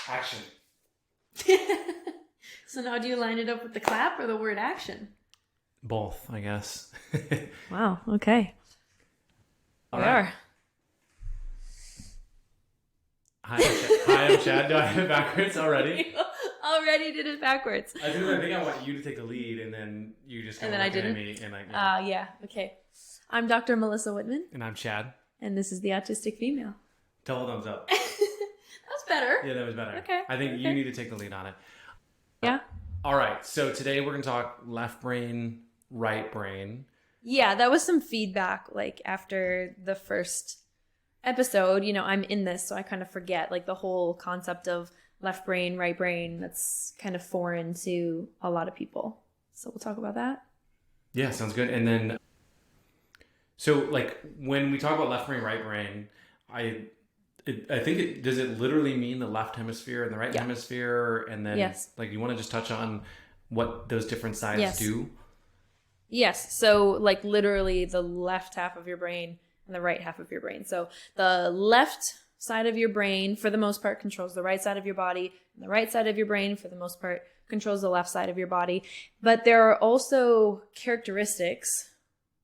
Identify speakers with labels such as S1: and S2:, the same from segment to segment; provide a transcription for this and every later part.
S1: Action.
S2: So now do you line it up with the clap or the word action?
S1: Both, I guess.
S2: Wow. Okay.
S1: All
S2: We
S1: right.
S2: are.
S1: Hi, I'm Chad. Do I have it backwards already?
S2: Already did it backwards.
S1: I think I want you to take the lead, and then you just
S2: And
S1: kind
S2: then
S1: of
S2: I
S1: look at
S2: didn't?
S1: me, and I.
S2: Yeah. Okay. I'm Dr. Melissa Wittman,
S1: And I'm Chad.
S2: and this is the Autistic Female.
S1: Double thumbs up.
S2: That's better.
S1: Yeah, that was better.
S2: Okay.
S1: I think you need to take the lead on it.
S2: Yeah.
S1: All right. So today we're going to talk left brain, right brain.
S2: Yeah, that was some feedback, like, after the first episode. You know, I'm in this, so I kind of forget, like, the whole concept of left brain, right brain. That's kind of foreign to a lot of people. So we'll talk about that.
S1: Yeah, sounds good. And then, so like when we talk about left brain, right brain, I think does it literally mean the left hemisphere and the right hemisphere? And then,
S2: Yes.
S1: like, you want to just touch on what those different sides
S2: Yes.
S1: do?
S2: Yes. So, like, literally the left half of your brain and the right half of your brain. So the left side of your brain, for the most part, controls the right side of your body. And the right side of your brain, for the most part, controls the left side of your body. But there are also characteristics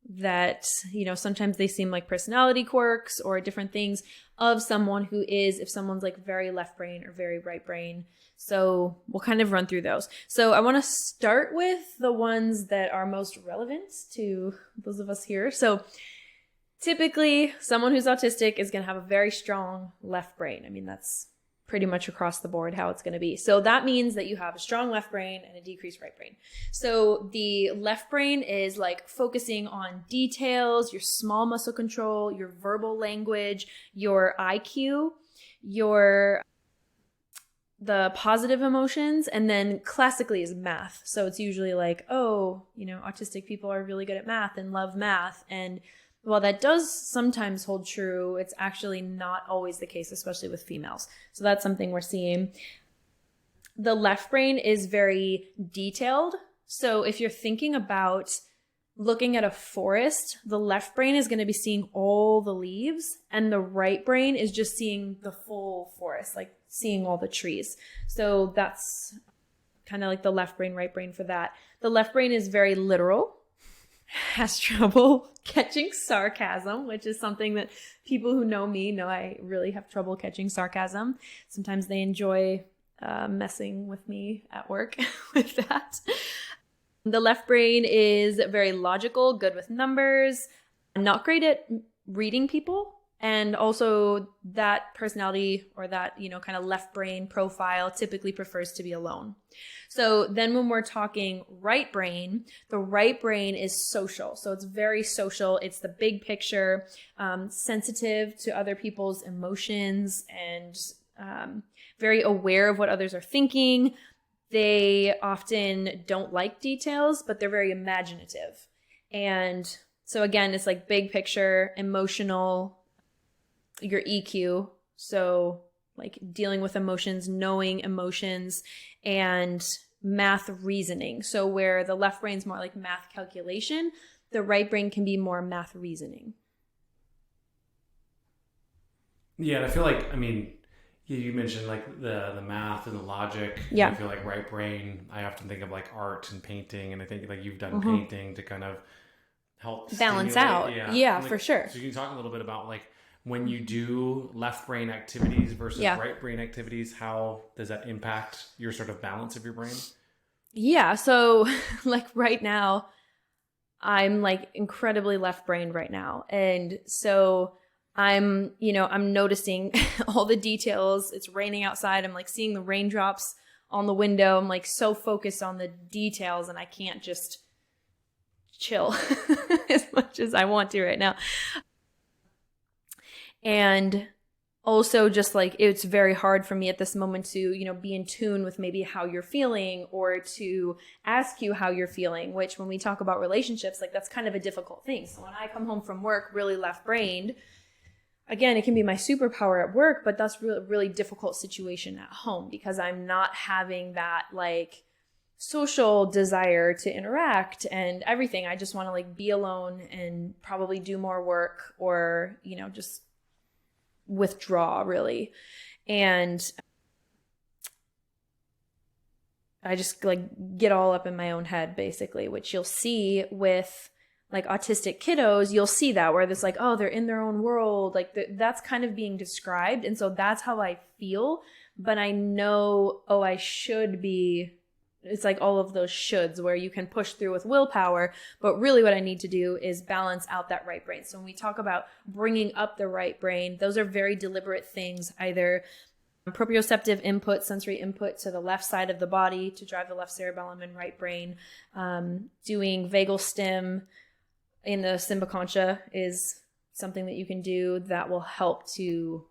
S2: that, you know, sometimes they seem like personality quirks or different things of someone who is, if someone's like very left brain or very right brain. So we'll kind of run through those. So I want to start with the ones that are most relevant to those of us here. So typically, someone who's autistic is going to have a very strong left brain. I mean, that's pretty much across the board how it's going to be. So that means that you have a strong left brain and a decreased right brain. So the left brain is like focusing on details, your small muscle control, your verbal language, your IQ, the positive emotions, and then classically is math. So it's usually like, oh, you know, autistic people are really good at math and love math. And while that does sometimes hold true, it's actually not always the case, especially with females. So that's something we're seeing. The left brain is very detailed. So if you're thinking about looking at a forest, the left brain is going to be seeing all the leaves, and the right brain is just seeing the full forest, like seeing all the trees. So that's kind of like the left brain, right brain for that. The left brain is very literal, has trouble catching sarcasm, which is something that people who know me know I really have trouble catching sarcasm. Sometimes they enjoy messing with me at work with that. The left brain is very logical, good with numbers, not great at reading people. And also that personality or that, you know, kind of left brain profile typically prefers to be alone. So then when we're talking right brain, the right brain is social. So it's very social. It's the big picture, sensitive to other people's emotions, and very aware of what others are thinking. They often don't like details, but they're very imaginative. And so again, it's like big picture, emotional, your EQ. So like dealing with emotions, knowing emotions, and math reasoning. So where the left brain's more like math calculation, the right brain can be more math reasoning.
S1: Yeah, and I feel like, I mean, you mentioned like the math and the logic.
S2: Yeah.
S1: I feel like right brain, I often think of like art and painting, and I think like you've done painting to kind of help
S2: Balance
S1: stimulate.
S2: out. Yeah,
S1: Like,
S2: for sure.
S1: So you can talk a little bit about like when you do left brain activities versus right brain activities, how does that impact your sort of balance of your brain?
S2: Yeah. So like right now, I'm like incredibly left brained right now. And so I'm noticing all the details. It's raining outside. I'm like seeing the raindrops on the window. I'm like so focused on the details, and I can't just chill as much as I want to right now. And also just like it's very hard for me at this moment to, you know, be in tune with maybe how you're feeling, or to ask you how you're feeling, which when we talk about relationships, like that's kind of a difficult thing. So when I come home from work really left-brained, again, it can be my superpower at work, but that's really, really difficult situation at home because I'm not having that like social desire to interact and everything. I just want to like be alone and probably do more work, or, you know, just withdraw really. And I just like get all up in my own head, basically, which you'll see with like autistic kiddos. You'll see that where it's like, oh, they're in their own world. Like that's kind of being described. And so that's how I feel. But I know, oh, I should be. It's like all of those shoulds where you can push through with willpower. But really what I need to do is balance out that right brain. So when we talk about bringing up the right brain, those are very deliberate things, either proprioceptive input, sensory input to the left side of the body to drive the left cerebellum and right brain. Doing vagal stim in the symbicontia is something that you can do that will help to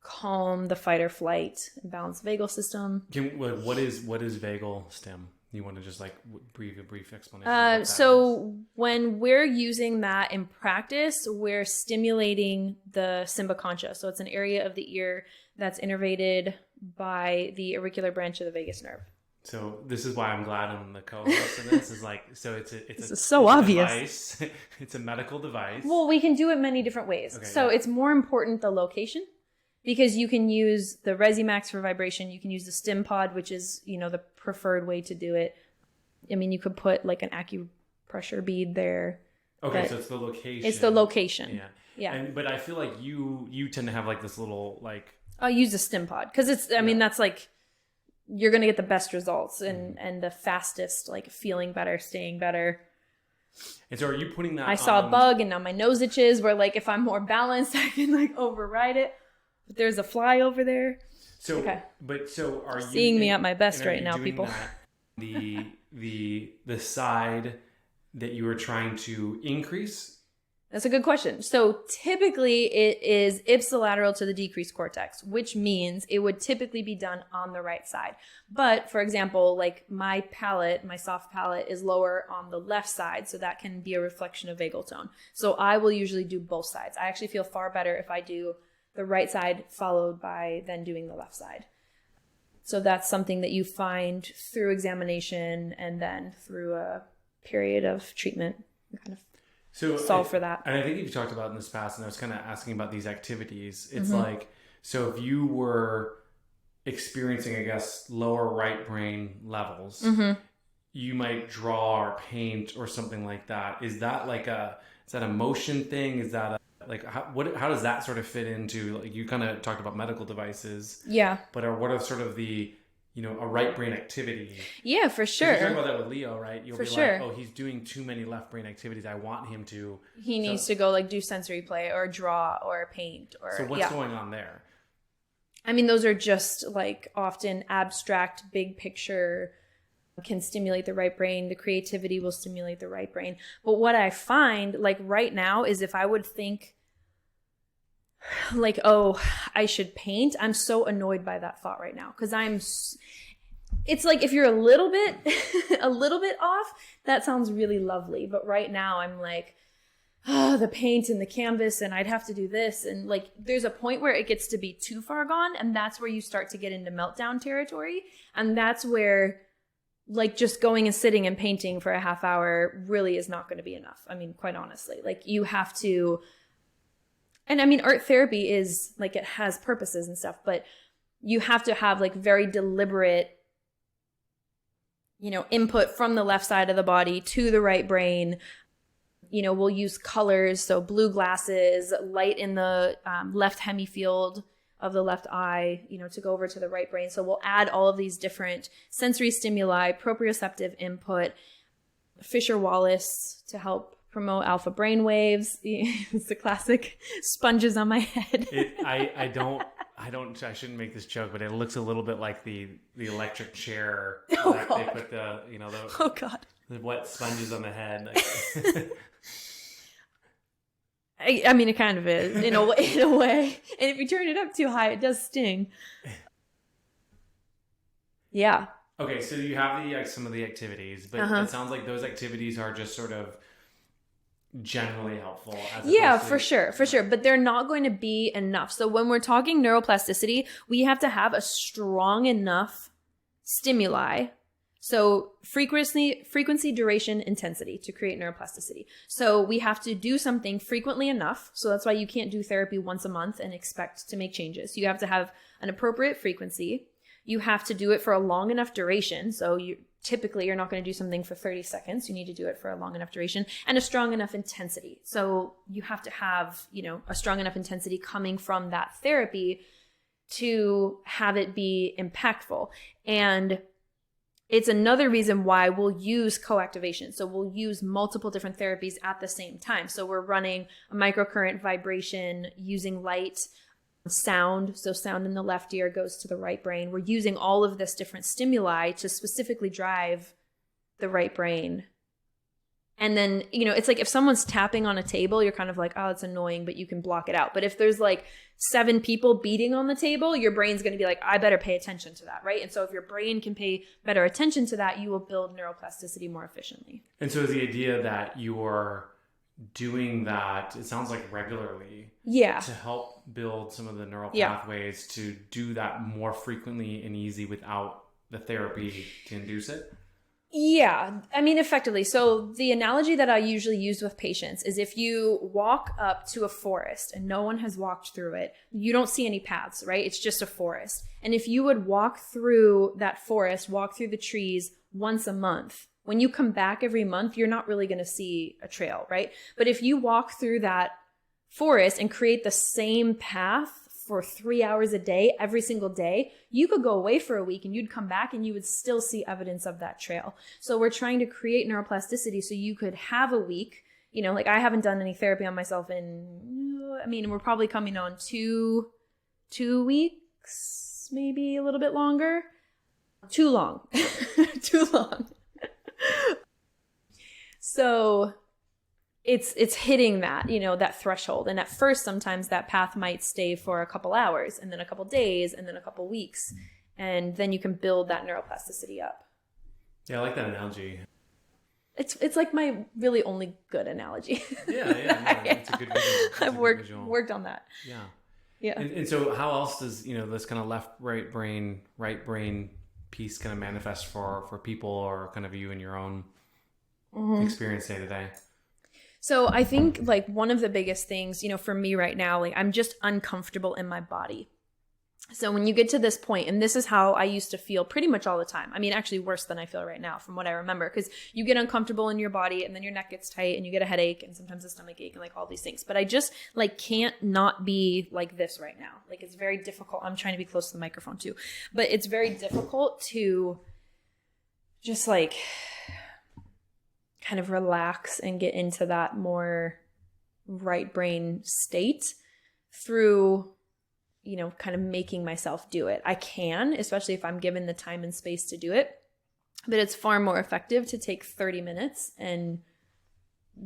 S2: calm the fight or flight and balance the vagal system.
S1: What is vagal stim? You want to just like a brief explanation?
S2: So when we're using that in practice, we're stimulating the symbicontia. So it's an area of the ear that's innervated by the auricular branch of the vagus nerve.
S1: So this is why I'm glad I'm the co-host of this. Is like, so it's
S2: so obvious.
S1: Device. It's a medical device.
S2: Well, we can do it many different ways. Okay, so it's more important the location, because you can use the Resimax for vibration. You can use the stim pod, which is, the preferred way to do it. I mean, you could put like an acupressure bead there.
S1: Okay, so it's the location.
S2: It's the location. Yeah.
S1: But I feel like you tend to have like this little like.
S2: I'll use the stim pod because it's. I mean, that's like you're gonna get the best results and the fastest, like feeling better, staying better.
S1: And so, are you putting that?
S2: I saw a bug, and now my nose itches. Where like if I'm more balanced, I can like override it. But there's a fly over there.
S1: So, okay. But so are you
S2: seeing me at my best right now, people?
S1: The side that you were trying to increase.
S2: That's a good question. So typically it is ipsilateral to the decreased cortex, which means it would typically be done on the right side. But for example, like my soft palate is lower on the left side. So that can be a reflection of vagal tone. So I will usually do both sides. I actually feel far better if I do the right side followed by then doing the left side. So that's something that you find through examination and then through a period of treatment. Kind of solve for that.
S1: And I think you've talked about in this past, and I was kind of asking about these activities. It's like, so if you were experiencing, I guess, lower right brain levels, you might draw or paint or something like that. Is that a motion thing? Is that how does that sort of fit into, like, you kind of talked about medical devices. Yeah. But what are sort of the, a right brain activity?
S2: Yeah, for sure.
S1: You're talking about that with Leo, right? You'll be like, oh, he's doing too many left brain activities. I want him to.
S2: He needs to go like do sensory play or draw or paint or.
S1: So what's going on there?
S2: I mean, those are just like often abstract, big picture, can stimulate the right brain. The creativity will stimulate the right brain. But what I find like right now is if I would think like, oh, I should paint, I'm so annoyed by that thought right now. Cause it's like, if you're a little bit off, that sounds really lovely. But right now I'm like, oh, the paint and the canvas and I'd have to do this. And like, there's a point where it gets to be too far gone. And that's where you start to get into meltdown territory. And that's where like just going and sitting and painting for a half hour really is not going to be enough. I mean, quite honestly, like you have to. And I mean, art therapy is like, it has purposes and stuff, but you have to have like very deliberate, input from the left side of the body to the right brain. We'll use colors. So blue glasses, light in the left hemifield of the left eye, to go over to the right brain. So we'll add all of these different sensory stimuli, proprioceptive input, Fisher-Wallace to help promote alpha brain waves. It's the classic sponges on my head.
S1: I shouldn't make this joke, but it looks a little bit like the electric chair. They put the
S2: oh god,
S1: the wet sponges on the head.
S2: I mean, it kind of is in a way. And if you turn it up too high, it does sting. Yeah.
S1: Okay, so you have some of the activities, but it sounds like those activities are just sort of generally helpful.
S2: For sure. But they're not going to be enough. So when we're talking neuroplasticity, we have to have a strong enough stimuli. So frequency, duration, intensity to create neuroplasticity. So we have to do something frequently enough. So that's why you can't do therapy once a month and expect to make changes. You have to have an appropriate frequency. You have to do it for a long enough duration. So typically you're not going to do something for 30 seconds. You need to do it for a long enough duration and a strong enough intensity. So you have to have, a strong enough intensity coming from that therapy to have it be impactful. And it's another reason why we'll use co-activation. So we'll use multiple different therapies at the same time. So we're running a microcurrent vibration using light, sound. So sound in the left ear goes to the right brain. We're using all of this different stimuli to specifically drive the right brain. And then, it's like if someone's tapping on a table, you're kind of like, oh, it's annoying, but you can block it out. But if there's like 7 people beating on the table, your brain's going to be like, I better pay attention to that, right? And so if your brain can pay better attention to that, you will build neuroplasticity more efficiently.
S1: And so is the idea that you're doing that, it sounds like regularly, to help build some of the neural pathways to do that more frequently and easy without the therapy to induce it?
S2: Yeah, I mean, effectively. So the analogy that I usually use with patients is if you walk up to a forest and no one has walked through it, you don't see any paths, right? It's just a forest. And if you would walk through that forest, walk through the trees once a month, when you come back every month, you're not really going to see a trail, right? But if you walk through that forest and create the same path for 3 hours a day, every single day, you could go away for a week and you'd come back and you would still see evidence of that trail. So we're trying to create neuroplasticity so you could have a week, like I haven't done any therapy on myself we're probably coming on two weeks, maybe a little bit longer. Too long. Too long. So it's hitting that, that threshold. And at first, sometimes that path might stay for a couple hours and then a couple days and then a couple weeks. And then you can build that neuroplasticity up.
S1: Yeah, I like that analogy.
S2: It's like my really only good analogy.
S1: Yeah. No, it's a good visual.
S2: I've worked on that.
S1: Yeah.
S2: Yeah.
S1: And so how else does, this kind of right brain piece kind of manifest for people or kind of you in your own experience day to day?
S2: So I think like one of the biggest things, for me right now, like I'm just uncomfortable in my body. So when you get to this point, and this is how I used to feel pretty much all the time. I mean, actually worse than I feel right now from what I remember, because you get uncomfortable in your body and then your neck gets tight and you get a headache and sometimes a stomach ache and like all these things. But I just like can't not be like this right now. Like it's very difficult. I'm trying to be close to the microphone too, but it's very difficult to just like kind of relax and get into that more right brain state through, kind of making myself do it. I can, especially if I'm given the time and space to do it, but it's far more effective to take 30 minutes and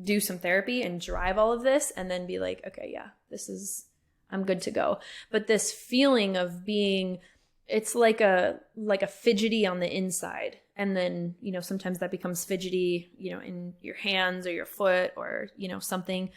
S2: do some therapy and drive all of this and then be like, okay, yeah, I'm good to go. But this feeling of being, it's like a fidgety on the inside. And then, sometimes that becomes fidgety, in your hands or your foot or, something,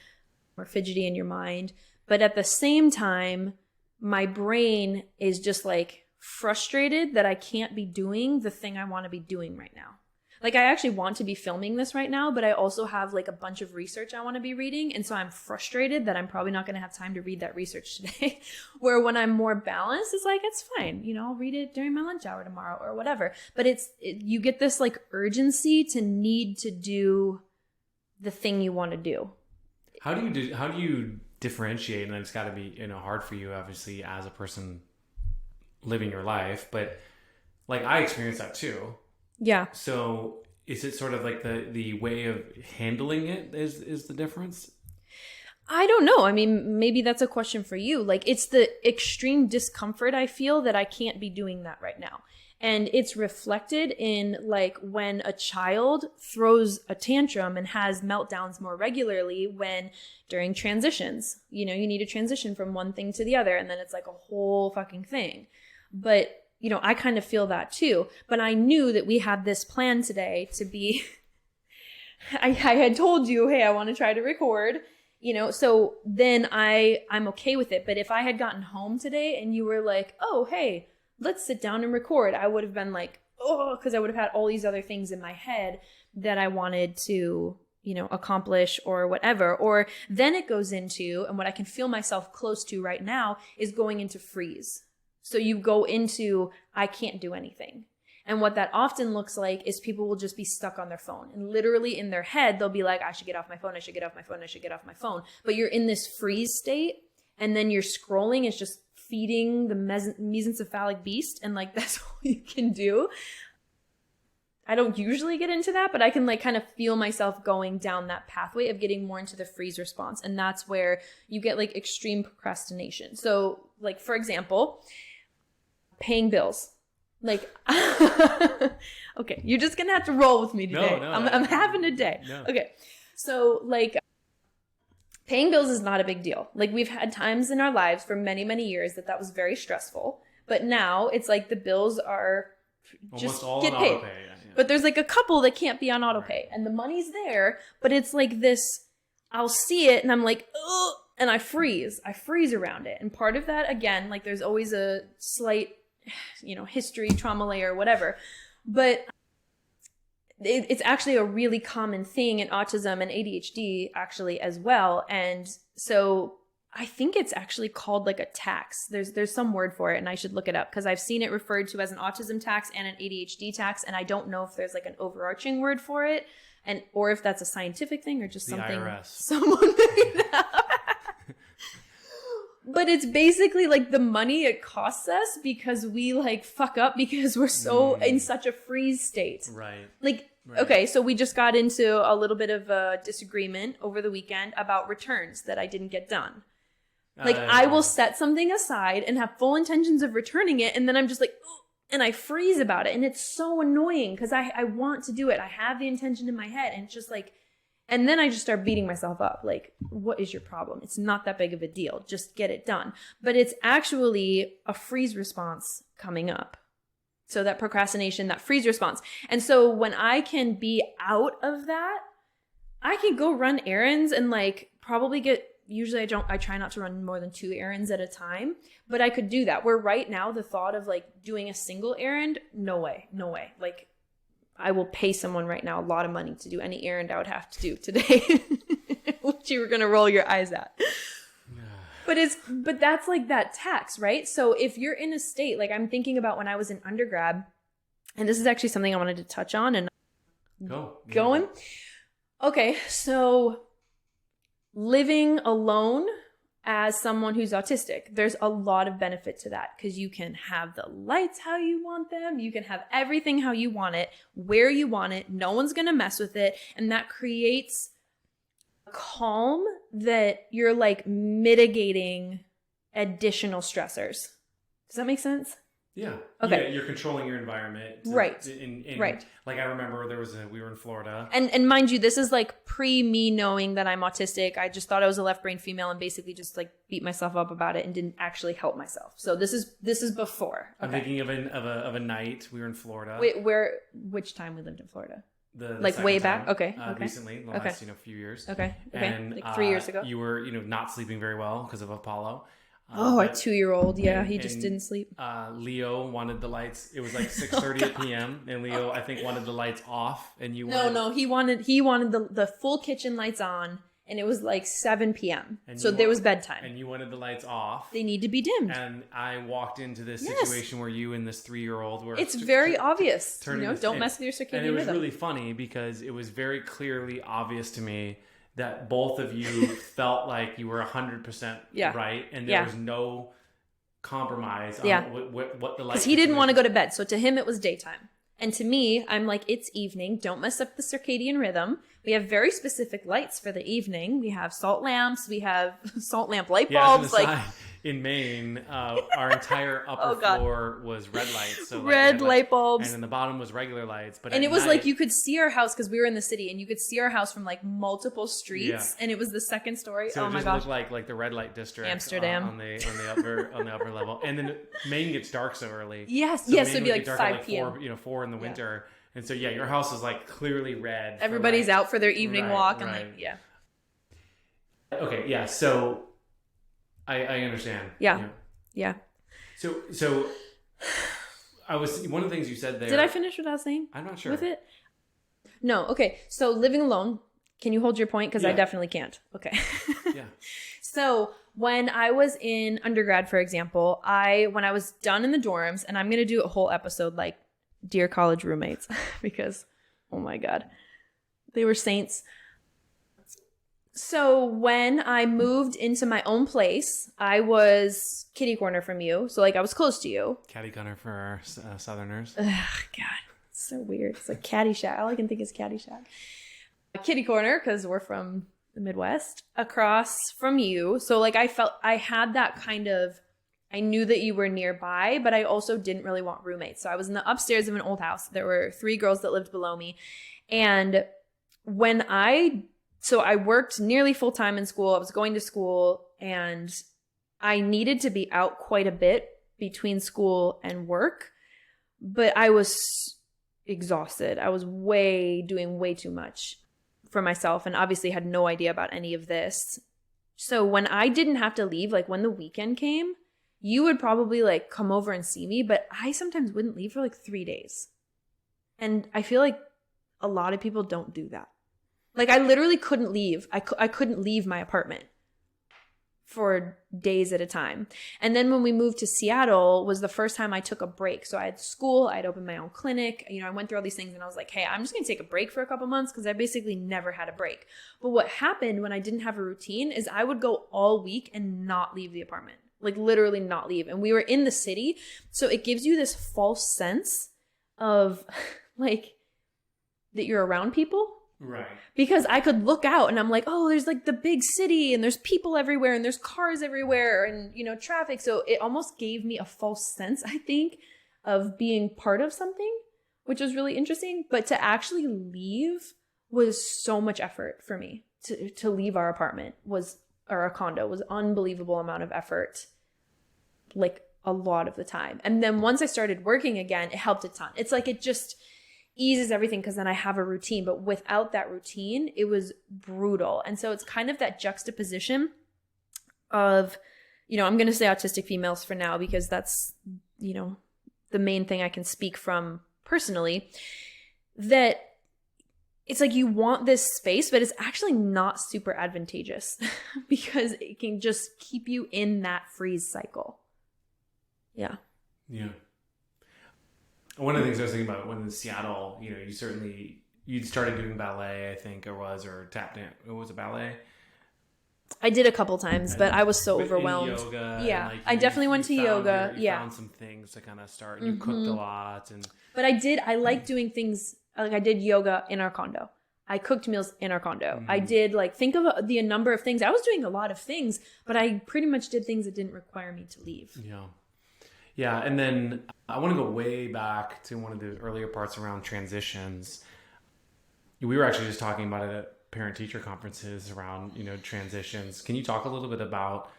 S2: or fidgety in your mind. But at the same time, my brain is just like frustrated that I can't be doing the thing I want to be doing right now. Like I actually want to be filming this right now, but I also have like a bunch of research I want to be reading. And so I'm frustrated that I'm probably not going to have time to read that research today. Where when I'm more balanced, it's like, it's fine. I'll read it during my lunch hour tomorrow or whatever. But you get this like urgency to need to do the thing you want to do.
S1: How do you differentiate? And it's got to be, hard for you, obviously, as a person living your life. But like I experienced that too.
S2: Yeah.
S1: So is it sort of like the way of handling it is the difference?
S2: I don't know. I mean, maybe that's a question for you. Like it's the extreme discomfort I feel that I can't be doing that right now. And it's reflected in like when a child throws a tantrum and has meltdowns more regularly when during transitions, you need to transition from one thing to the other. And then it's like a whole fucking thing. But I kind of feel that too, but I knew that we had this plan today to be, I had told you, hey, I want to try to record, so then I'm okay with it. But if I had gotten home today and you were like, oh, hey, let's sit down and record, I would have been like, oh, because I would have had all these other things in my head that I wanted to, accomplish or whatever. Or then it goes into, and what I can feel myself close to right now is going into freeze. So you go into, I can't do anything. And what that often looks like is people will just be stuck on their phone. And literally in their head, they'll be like, I should get off my phone. I should get off my phone. I should get off my phone. But you're in this freeze state. And then you're scrolling. It's just feeding the mesencephalic beast. And like, that's all you can do. I don't usually get into that, but I can like kind of feel myself going down that pathway of getting more into the freeze response. And that's where you get like extreme procrastination. So like, for example, paying bills. Like, okay, you're just gonna have to roll with me today.
S1: No,
S2: I'm having a day.
S1: No.
S2: Okay, so like, paying bills is not a big deal. Like, we've had times in our lives for many, many years that was very stressful. But now it's like the bills are just
S1: almost all
S2: get
S1: on
S2: paid.
S1: autopay. Yeah.
S2: But there's like a couple that can't be on autopay,
S1: Right.
S2: and the money's there, but it's like this. I'll see it, and I'm like, ugh, and I freeze around it. And part of that, again, like there's always a slight, history, trauma layer, whatever. But it's actually a really common thing in autism and ADHD actually as well. And so I think it's actually called like a tax. There's some word for it, and I should look it up because I've seen it referred to as an autism tax and an ADHD tax. And I don't know if there's like an overarching word for it, or if that's a scientific thing or just
S1: The
S2: something
S1: IRS.
S2: someone made up. But it's basically like the money it costs us because we like fuck up because we're so in such a freeze state.
S1: Right.
S2: Like,
S1: Right.
S2: okay, so we just got into a little bit of a disagreement over the weekend about returns that I didn't get done. Like, I will set something aside and have full intentions of returning it, and then I'm just like, "Ugh," and I freeze about it. And it's so annoying because I want to do it. I have the intention in my head, and it's just like, and then I just start beating myself up. Like, what is your problem? It's not that big of a deal. Just get it done. But it's actually a freeze response coming up. So that procrastination, that freeze response. And so when I can be out of that, I can go run errands and like probably usually I try not to run more than 2 errands at a time, but I could do that. Where right now the thought of like doing a single errand, no way. Like, I will pay someone right now a lot of money to do any errand I would have to do today, which you were going to roll your eyes at. But that's like that tax, right? So if you're in a state, like I'm thinking about when I was in undergrad, and this is actually something I wanted to touch on and going. Okay, so living alone as someone who's autistic, there's a lot of benefit to that because you can have the lights how you want them. You can have everything how you want it, where you want it. No one's going to mess with it. And that creates calm that you're like mitigating additional stressors. Does that make sense?
S1: Yeah.
S2: Okay.
S1: Yeah, you're controlling your environment.
S2: Right.
S1: Right. Like I remember we were in Florida.
S2: And mind you, this is like pre me knowing that I'm autistic. I just thought I was a left brain female and basically just like beat myself up about it and didn't actually help myself. So this is before. Okay.
S1: I'm thinking of a night we were in Florida.
S2: Wait, which time we lived in Florida?
S1: The
S2: like way back?
S1: time,
S2: Okay.
S1: Recently, the last few years.
S2: Okay.
S1: And,
S2: like 3 years ago.
S1: You were not sleeping very well because of Apollo.
S2: A 2-year-old. Yeah, he just didn't sleep.
S1: Leo wanted the lights. It was like 6:30 p.m. and Leo, I think, wanted the lights off. And you
S2: No, he wanted the full kitchen lights on, and it was like 7 p.m. So there was bedtime.
S1: And you wanted the lights off.
S2: They need to be dimmed.
S1: And I walked into this situation where you and this 3-year-old were.
S2: It's very obvious. Don't mess with your circadian rhythm.
S1: And it was really funny because it was very clearly obvious to me that both of you felt like you were 100% right, and there was no compromise on what the light.
S2: Because he didn't want to go to bed, so to him it was daytime, and to me, I'm like, it's evening. Don't mess up the circadian rhythm. We have very specific lights for the evening. We have salt lamps. We have salt lamp light bulbs.
S1: In Maine, our entire upper floor was red lights. So
S2: red light bulbs.
S1: And in the bottom was regular lights. But
S2: and it was like you could see our house because we were in the city, and you could see our house from like multiple streets. Yeah. And it was the second story.
S1: So
S2: oh
S1: it
S2: my
S1: just
S2: gosh.
S1: looked like the red light district
S2: Amsterdam
S1: on the upper level. And then Maine gets dark so early.
S2: Yes,
S1: so
S2: it'd be like 5 p.m.
S1: 4 in the winter. And so your house is like clearly red.
S2: Everybody's out for their evening walk and
S1: Okay, yeah. So I understand.
S2: Yeah.
S1: So I was one of the things you said there.
S2: Did I finish what I was saying?
S1: I'm not sure.
S2: With it? No. Okay. So living alone. Can you hold your point? Because I definitely can't. Okay.
S1: Yeah.
S2: So when I was in undergrad, for example, when I was done in the dorms, and I'm going to do a whole episode like Dear College Roommates, because, oh my God, they were saints. So when I moved into my own place, I was kitty corner from you. So like I was close to you.
S1: Catty corner for our Southerners.
S2: Ugh, God, it's so weird. It's like Caddyshack. All I can think is Caddyshack. Kitty corner, because we're from the Midwest, across from you. So like I felt I had that kind of, I knew that you were nearby, but I also didn't really want roommates. So I was in the upstairs of an old house. There were 3 girls that lived below me. And so I worked nearly full time in school. I was going to school and I needed to be out quite a bit between school and work, but I was exhausted. I was doing way too much for myself and obviously had no idea about any of this. So when I didn't have to leave, like when the weekend came, you would probably like come over and see me, but I sometimes wouldn't leave for like 3 days. And I feel like a lot of people don't do that. Like I literally couldn't leave. I couldn't leave my apartment for days at a time. And then when we moved to Seattle was the first time I took a break. So I had school, I'd opened my own clinic, I went through all these things and I was like, hey, I'm just going to take a break for a couple months because I basically never had a break. But what happened when I didn't have a routine is I would go all week and not leave the apartment, like literally not leave. And we were in the city. So it gives you this false sense of like that you're around people.
S1: Right.
S2: Because I could look out and I'm like, oh, there's like the big city and there's people everywhere and there's cars everywhere and, traffic. So it almost gave me a false sense, I think, of being part of something, which was really interesting. But to actually leave was so much effort for me. To leave our apartment or our condo was unbelievable amount of effort, like a lot of the time. And then once I started working again, it helped a ton. It's like it just eases everything because then I have a routine. But without that routine, it was brutal. And so it's kind of that juxtaposition of, I'm going to say autistic females for now because that's, the main thing I can speak from personally, that it's like you want this space, but it's actually not super advantageous because it can just keep you in that freeze cycle. Yeah.
S1: Yeah. One of the things I was thinking about when in Seattle, you'd started doing ballet, I think it was, or tap dance. It was a ballet.
S2: I did a couple times, but I was so overwhelmed.
S1: Yoga,
S2: yeah, I definitely went to yoga.
S1: You found some things to kind of start. And you cooked a lot,
S2: but I like doing things. Like I did yoga in our condo. I cooked meals in our condo. Mm-hmm. I did think of the number of things. I was doing a lot of things, but I pretty much did things that didn't require me to leave.
S1: Yeah. Yeah, and then I want to go way back to one of the earlier parts around transitions. We were actually just talking about it at parent-teacher conferences around, transitions. Can you talk a little bit about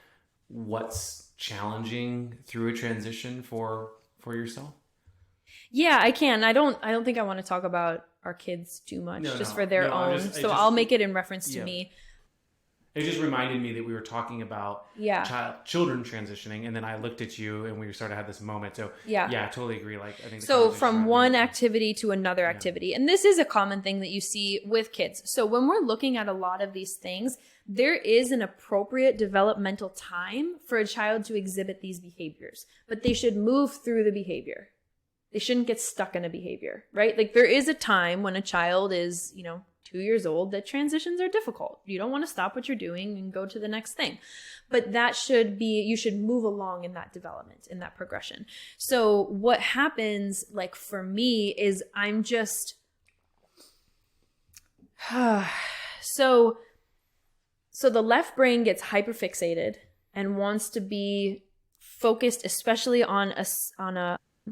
S1: what's challenging through a transition for yourself?
S2: Yeah, I can. I don't think I want to talk about our kids too much, for their own. I'll make it in reference to me.
S1: It just reminded me that we were talking about children transitioning, and then I looked at you, and we sort of had this moment. So I totally agree. I think
S2: so. From one activity to another activity, and this is a common thing that you see with kids. So when we're looking at a lot of these things, there is an appropriate developmental time for a child to exhibit these behaviors, but they should move through the behavior. They shouldn't get stuck in a behavior, right? Like there is a time when a child is, 2 years old that transitions are difficult. You don't want to stop what you're doing and go to the next thing. But you should move along in that development, in that progression. So what happens for me is I'm just, so the left brain gets hyperfixated and wants to be focused, especially on a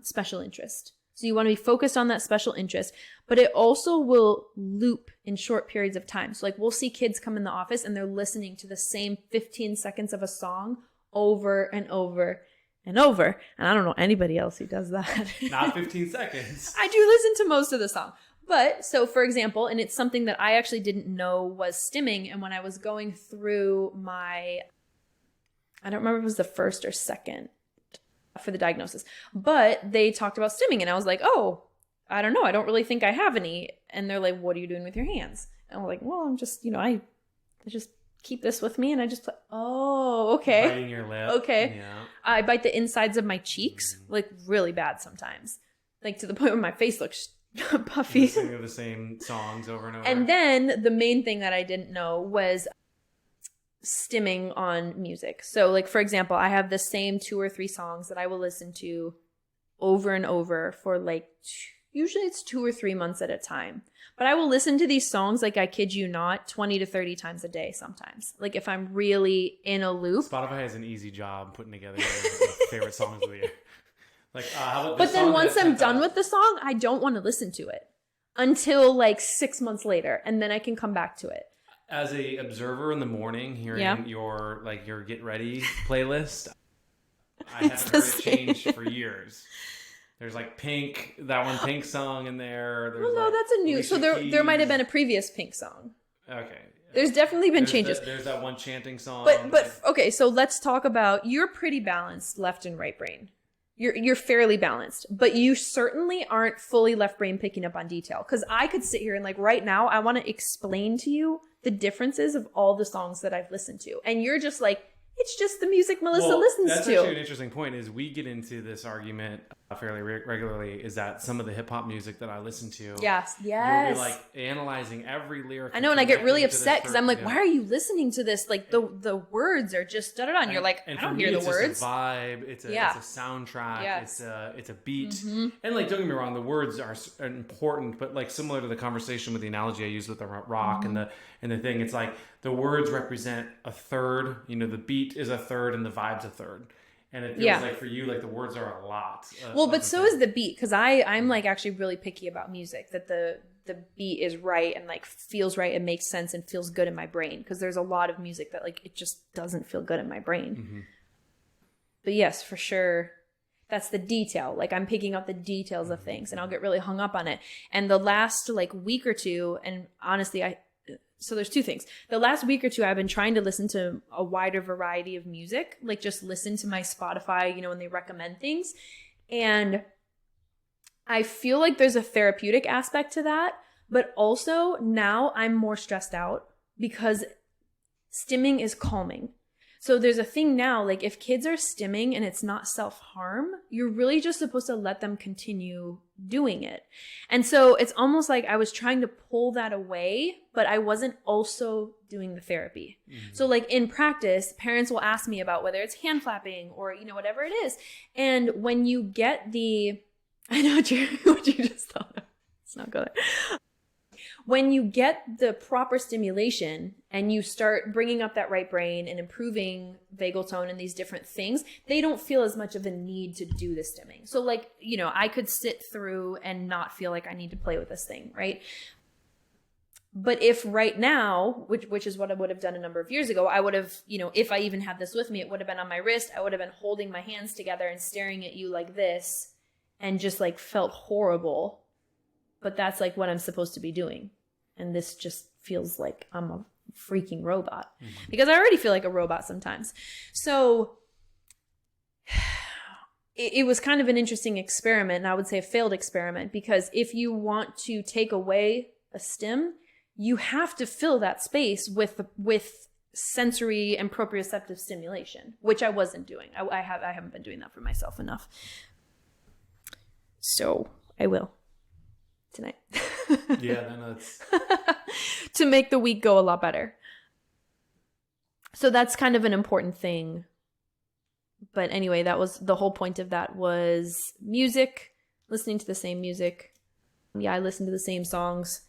S2: special interest. So you want to be focused on that special interest, but it also will loop in short periods of time. So we'll see kids come in the office and they're listening to the same 15 seconds of a song over and over and over. And I don't know anybody else who does that.
S1: Not 15 seconds.
S2: I do listen to most of the song. But so for example, and it's something that I actually didn't know was stimming. And when I was going through I don't remember if it was the first or second for the diagnosis, but they talked about stimming and I was like, oh, I don't know. I don't really think I have any. And they're like, what are you doing with your hands? And I'm like, well, I'm just, I just keep this with me, and I just play. Oh, okay.
S1: Biting your lip.
S2: Okay.
S1: Yeah.
S2: I bite the insides of my cheeks, like really bad sometimes, like to the point where my face looks puffy.
S1: Listening to the same songs over and over.
S2: And then the main thing that I didn't know was stimming on music. So like, for example, I have the same 2 or 3 songs that I will listen to over and over for like, usually it's 2 or 3 months at a time. But I will listen to these songs, like I kid you not, 20 to 30 times a day sometimes. Like if I'm really in a loop.
S1: Spotify has an easy job putting together your favorite songs of the year. Like, how about
S2: but then once I'm done with the song, I don't want to listen to it until like 6 months later. And then I can come back to it.
S1: As a observer in the morning, hearing your get ready playlist, I haven't heard it change for years. There's like Pink, that one Pink song in there. There's
S2: no,
S1: like
S2: that's a new.
S1: Alicia
S2: So there
S1: Keys.
S2: might have been a previous Pink song.
S1: Okay.
S2: There's definitely been changes.
S1: There's that one chanting song.
S2: But okay, so let's talk about, you're pretty balanced left and right brain. You're fairly balanced, but you certainly aren't fully left brain picking up on detail. Because I could sit here and like right now, I want to explain to you the differences of all the songs that I've listened to. And you're just like, it's just the music Melissa listens
S1: that's
S2: to.
S1: That's actually an interesting point, is we get into this argument fairly regularly, is that some of the hip hop music that I listen to,
S2: yes,
S1: you'll be like analyzing every lyric.
S2: I know, and I get really upset because I'm like, why are you listening to this? Like the words are just da da da. And you're like, I don't hear the words.
S1: It's a vibe. It's a soundtrack.
S2: Yes.
S1: It's a beat. And like, don't get me wrong, the words are important, but like similar to the conversation with the analogy I used with the rock and the thing, it's like the words represent a third. You know, the beat is a third and the vibe's a third. And it feels like for you, like the words are a lot.
S2: Well, but so is the beat, because I'm like actually really picky about music, that the beat is right and like feels right and makes sense and feels good in my brain, because there's a lot of music that like it just doesn't feel good in my brain. But yes, for sure, that's the detail. Like I'm picking up the details of things, and I'll get really hung up on it. And the last like week or two, and honestly, so there's 2 things. The last week or 2, I've been trying to listen to a wider variety of music, like just listen to my Spotify, you know, when they recommend things. And I feel like there's a therapeutic aspect to that, but also now I'm more stressed out because stimming is calming. So there's a thing now, like if kids are stimming and it's not self-harm, you're really just supposed to let them continue doing it. And so it's almost like I was trying to pull that away, but I wasn't also doing the therapy. So like in practice, parents will ask me about whether it's hand flapping or, you know, whatever it is. And when you get I know what you just thought of. It's not good. When you get the proper stimulation and you start bringing up that right brain and improving vagal tone and these different things, they don't feel as much of a need to do the stimming. So like, you know, I could sit through and not feel like I need to play with this thing, right? But if right now, which is what I would have done a number of years ago, I would have, you know, if I even had this with me, it would have been on my wrist. I would have been holding my hands together and staring at you like this and just like felt horrible. But that's like what I'm supposed to be doing. And this just feels like I'm a freaking robot, because I already feel like a robot sometimes. So it was kind of an interesting experiment, and I would say a failed experiment, because if you want to take away a stim, you have to fill that space with sensory and proprioceptive stimulation, which I wasn't doing. I haven't been doing that for myself enough. So I will tonight.
S1: Yeah, then that's
S2: to make the week go a lot better. So that's kind of an important thing. But anyway, that was the whole point of that, was music, listening to the same music. Yeah, I listened to the same songs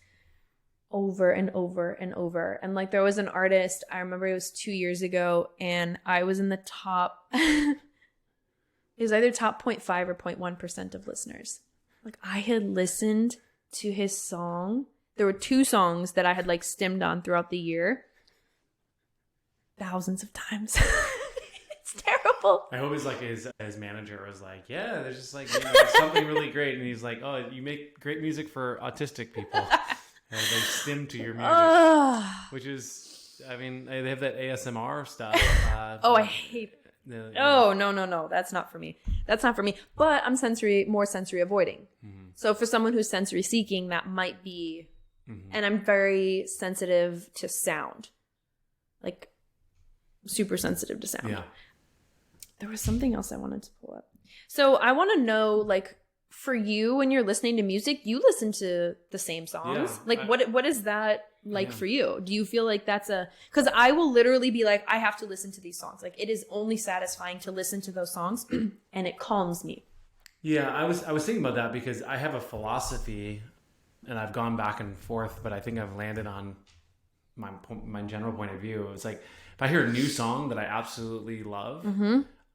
S2: over and over and over. And like there was an artist, I remember it was 2 years ago, and I was in the top, it was either top 0.5 or 0.1% of listeners. Like I had listened to his song. There were 2 songs that I had like stimmed on throughout the year thousands of times. It's terrible.
S1: I hope his manager was like, yeah, there's just like, you know, something really great, and he's like, oh, you make great music for autistic people, and they stim to your music, which is, I mean, they have that ASMR stuff.
S2: I hate it. Oh, no. That's not for me. But I'm more sensory avoiding. So for someone who's sensory seeking, that might be, and I'm very sensitive to sound. like super sensitive to sound.
S1: Yeah.
S2: There was something else I wanted to pull up. So I want to know, like, for you, when you're listening to music, you listen to the same songs.
S1: Yeah,
S2: Like, what is that like
S1: Yeah.
S2: for you? Do you feel like that's because I will literally be like, I have to listen to these songs. Like, it is only satisfying to listen to those songs and it calms me.
S1: Yeah, I was thinking about that because I have a philosophy, and I've gone back and forth, but I think I've landed on my general point of view. It's like if I hear a new song that I absolutely love,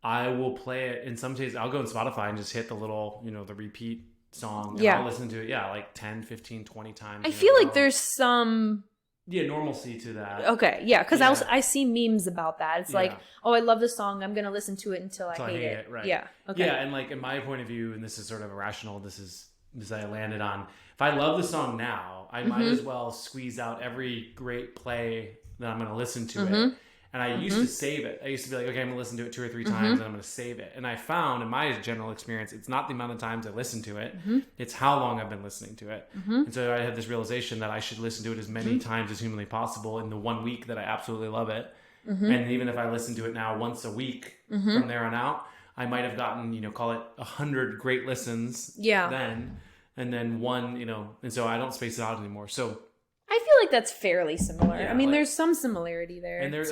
S1: I will play it. In some cases, I'll go on Spotify and just hit the little, the repeat song. And I'll listen to it, like 10, 15, 20 times.
S2: I feel like there's some...
S1: Yeah, normalcy to that.
S2: Okay, yeah, because I see memes about that. It's like, oh, I love this song. I'm going to listen to it until I hate it.
S1: Right.
S2: Yeah, okay.
S1: Yeah, and like in my point of view, and this is sort of irrational, this I landed on, if I love the song now, I might as well squeeze out every great play that I'm going to listen to it. And I used to save it. I used to be like, okay, I'm going to listen to it 2 or 3 times and I'm going to save it. And I found in my general experience, it's not the amount of times I listen to it. It's how long I've been listening to it. And so I had this realization that I should listen to it as many times as humanly possible in the 1 week that I absolutely love it. And even if I listen to it now once a week from there on out, I might have gotten, call it 100 great listens then. And then one, and so I don't space it out anymore. So
S2: I feel like that's fairly similar.
S1: Yeah,
S2: I mean,
S1: like,
S2: there's some similarity there.
S1: And there's,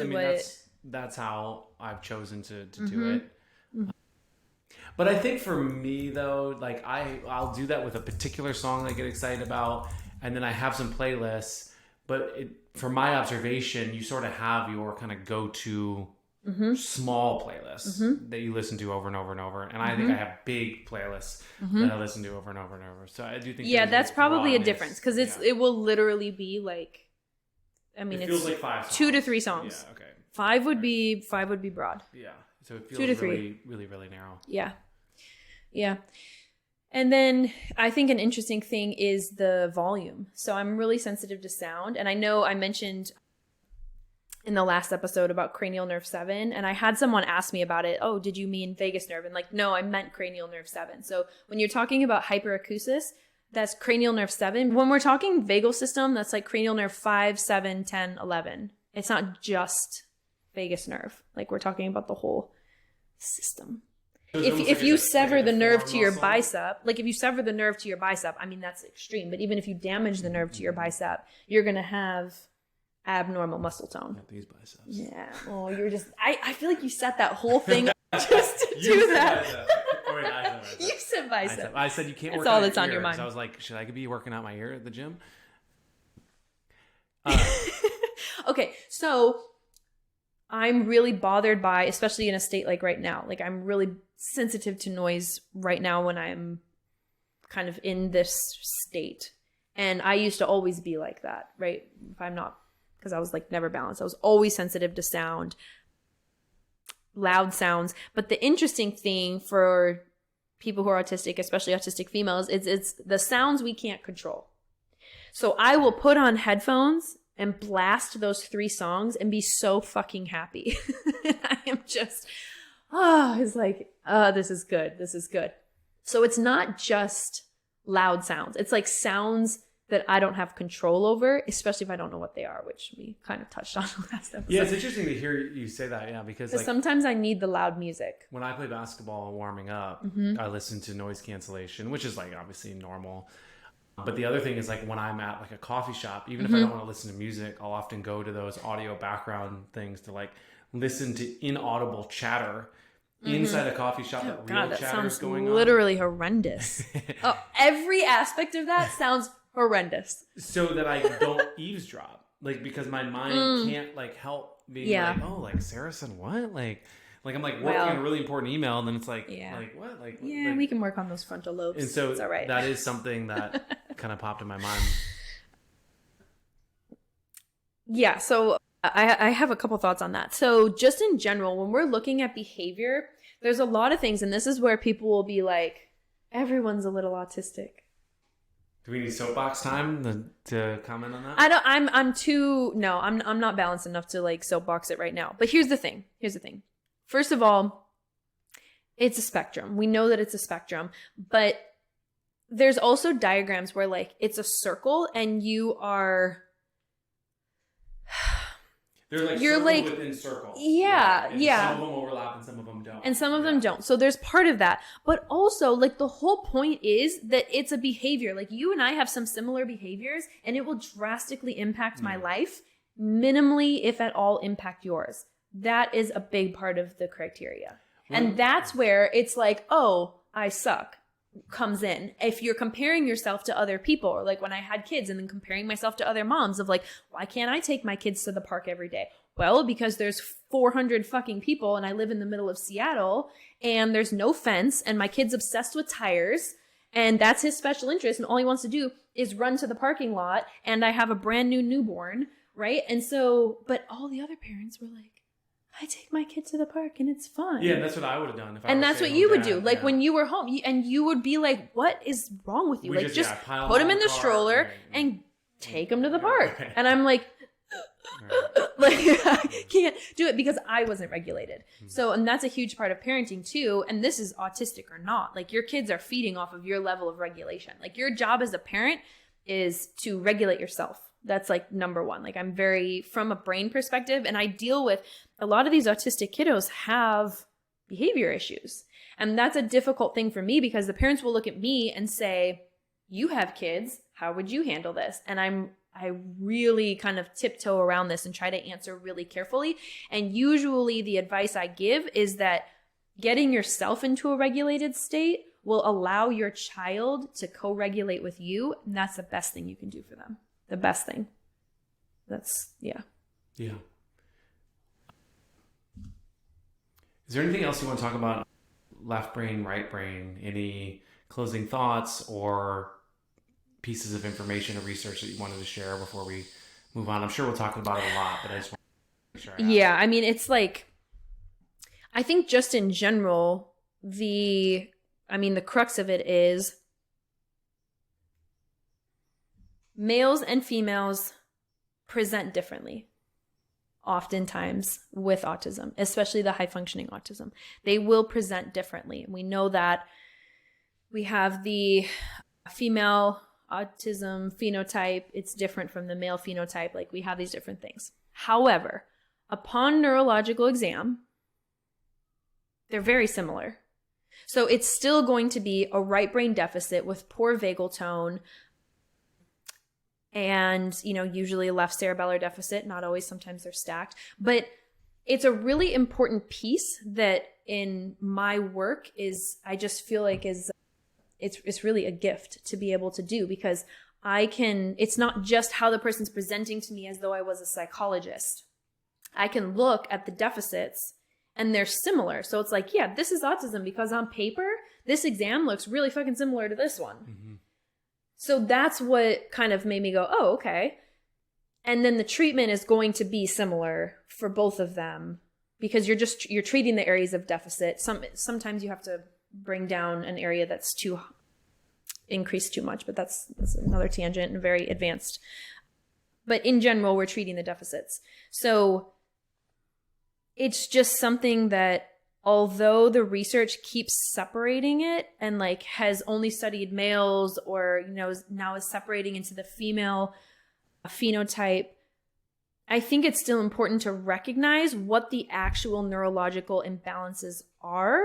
S1: that's how I've chosen to do it. But I think for me though, like I'll do that with a particular song I get excited about, and then I have some playlists. But for my observation, you sort of have your kind of go-to small playlists that you listen to over and over and over. And I think I have big playlists that I listen to over and over and over. So I do think
S2: that's probably a difference because it will literally be like, I mean,
S1: it feels like 5 songs.
S2: 2 to 3 songs.
S1: Yeah, okay.
S2: 5 would be broad.
S1: Yeah, so it feels
S2: 2 to 3.
S1: really, really, really narrow.
S2: Yeah. And then I think an interesting thing is the volume. So I'm really sensitive to sound, and I know I mentioned in the last episode about cranial nerve 7, and I had someone ask me about it. Oh, did you mean vagus nerve? And like, no, I meant cranial nerve 7. So when you're talking about hyperacusis, that's cranial nerve 7. When we're talking vagal system, that's like cranial nerve 5, 7, 10, 11. It's not just vagus nerve. Like, we're talking about the whole system. If you sever the nerve to your bicep, like if you sever the nerve to your bicep, I mean, that's extreme. But even if you damage the nerve to your bicep, you're going to have abnormal muscle tone.
S1: Not these biceps.
S2: Yeah. Oh, you're just... I feel like you set that whole thing just to do that. You said bicep.
S1: I said you can't
S2: that's
S1: work
S2: all
S1: out
S2: that's
S1: your
S2: on your
S1: ear.
S2: mind.
S1: So I was like, should I be working out my ear at the gym?
S2: Okay, so I'm really bothered by, especially in a state like right now, like I'm really sensitive to noise right now when I'm kind of in this state. And I used to always be like that, right? If I'm not, because I was like never balanced. I was always sensitive to sound, loud sounds. But the interesting thing for people who are autistic, especially autistic females, is it's the sounds we can't control. So I will put on headphones and blast those 3 songs and be so fucking happy. I am just, it's like, this is good. This is good. So it's not just loud sounds. It's like sounds that I don't have control over, especially if I don't know what they are, which we kind of touched on last episode.
S1: Yeah, it's interesting to hear you say that, because like,
S2: sometimes I need the loud music.
S1: when I play basketball and warming up, I listen to noise cancellation, which is like obviously normal. But the other thing is like when I'm at like a coffee shop, even if I don't want to listen to music, I'll often go to those audio background things to like listen to inaudible chatter inside a coffee shop. That chatter is going on.
S2: Literally horrendous. Every aspect of that sounds horrendous.
S1: So that I don't eavesdrop, like because my mind can't like help being like, oh, like Sarah said what, like I'm like working on a really important email, and then it's like, like what, like
S2: we can work on those frontal lobes.
S1: And so
S2: it's all right.
S1: That is something that kind of popped in my mind.
S2: Yeah, so I have a couple thoughts on that. So just in general, when we're looking at behavior, there's a lot of things, and this is where people will be like, everyone's a little autistic.
S1: Do we need soapbox time to comment on that?
S2: I'm not balanced enough to like soapbox it right now. But here's the thing. First of all, it's a spectrum. We know that it's a spectrum, but there's also diagrams where like it's a circle and you are
S1: They're like
S2: you're
S1: circles
S2: like
S1: within circles.
S2: yeah,
S1: And
S2: yeah.
S1: some of them overlap and some of them don't.
S2: And some of them don't. So there's part of that. But also, like, the whole point is that it's a behavior. Like, you and I have some similar behaviors, and it will drastically impact my life, minimally, if at all, impact yours. That is a big part of the criteria. And that's where it's like, oh, I suck, comes in. If you're comparing yourself to other people, or like when I had kids and then comparing myself to other moms of like, why can't I take my kids to the park every day? Well, because there's 400 fucking people and I live in the middle of Seattle and there's no fence and my kid's obsessed with tires and that's his special interest and all he wants to do is run to the parking lot and I have a brand new newborn, right? And so, but all the other parents were like, I take my kid to the park and it's fun.
S1: Yeah, that's what I would have done.
S2: And that's what you would do. Like when you were home and you would be like, what is wrong with you?
S1: We
S2: Like just put him in the stroller and take him to the park.
S1: Right.
S2: And I'm like, like I can't do it because I wasn't regulated. So, and that's a huge part of parenting too. And this is autistic or not. Like your kids are feeding off of your level of regulation. Like your job as a parent is to regulate yourself. That's like number one. Like I'm very from a brain perspective and I deal with a lot of these autistic kiddos have behavior issues. And that's a difficult thing for me because the parents will look at me and say, you have kids. How would you handle this? And I really kind of tiptoe around this and try to answer really carefully. And usually the advice I give is that getting yourself into a regulated state will allow your child to co-regulate with you. And that's the best thing you can do for them. The best thing. That's, yeah.
S1: Yeah. Is there anything else you want to talk about? Left brain, right brain? Any closing thoughts or pieces of information or research that you wanted to share before we move on? I'm sure we'll talk about it a lot, but I just want to make sure I ask.
S2: Yeah, I mean, it's like, I think just in general, the crux of it is males and females present differently, oftentimes with autism, especially the high functioning autism. They will present differently. We know that we have the female autism phenotype. It's different from the male phenotype. Like we have these different things. However, upon neurological exam, they're very similar. So it's still going to be a right brain deficit with poor vagal tone, and, usually a left cerebellar deficit, not always, sometimes they're stacked. But it's a really important piece that in my work I just feel like it's really a gift to be able to do because it's not just how the person's presenting to me as though I was a psychologist. I can look at the deficits and they're similar. So it's like, yeah, this is autism because on paper, this exam looks really fucking similar to this one. Mm-hmm. So that's what kind of made me go, oh, okay. And then the treatment is going to be similar for both of them because you're treating the areas of deficit. Sometimes you have to bring down an area that's increased too much, but that's another tangent and very advanced. But in general, we're treating the deficits. So it's just something that although the research keeps separating it and like has only studied males or, now is separating into the female phenotype, I think it's still important to recognize what the actual neurological imbalances are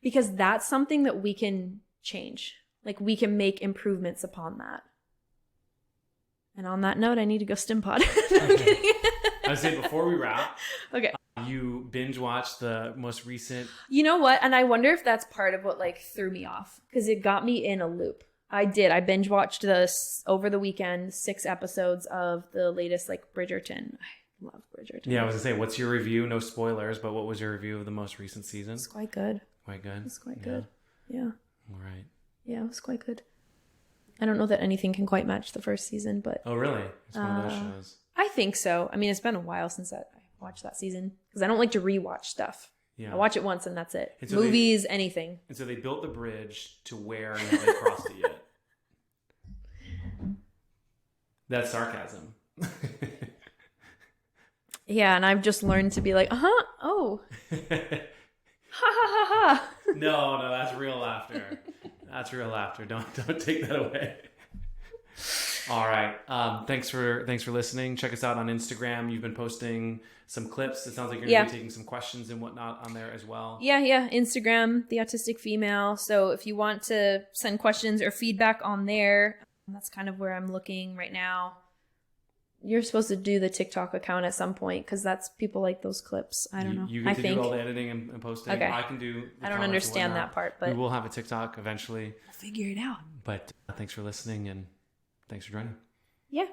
S2: because that's something that we can change. Like we can make improvements upon that. And on that note, I need to go stim pod.
S1: I was saying before we wrap.
S2: Okay.
S1: You binge watched the most recent.
S2: You know what? And I wonder if that's part of what like threw me off because it got me in a loop. I did. I binge watched this over the weekend, 6 episodes of the latest like Bridgerton. I love Bridgerton.
S1: Yeah, I was gonna say, what's your review? No spoilers, but what was your review of the most recent season?
S2: It's quite good.
S1: Quite good.
S2: It's quite good. Yeah.
S1: All right.
S2: Yeah, it was quite good. I don't know that anything can quite match the first season, but.
S1: Oh, really? It's one of those shows.
S2: I think so. I mean, it's been a while since I watched that season because I don't like to rewatch stuff.
S1: Yeah.
S2: I watch it once and that's it.
S1: And so
S2: movies, anything. And
S1: so they built the bridge to where you haven't crossed it yet. That's sarcasm.
S2: Yeah, and I've just learned to be like, oh. Ha ha ha ha.
S1: No, that's real laughter. That's real laughter. Don't take that away. All right. Thanks for listening. Check us out on Instagram. You've been posting some clips. It sounds like you're going to be taking some questions and whatnot on there as well.
S2: Yeah. Instagram, The Autistic Female. So if you want to send questions or feedback on there, that's kind of where I'm looking right now. You're supposed to do the TikTok account at some point because that's people like those clips. I don't know.
S1: You get to do all the editing and posting.
S2: Okay.
S1: I can do.
S2: I don't understand that part, but
S1: we will have a TikTok eventually.
S2: We'll figure it out.
S1: But thanks for listening and thanks for joining.
S2: Yeah.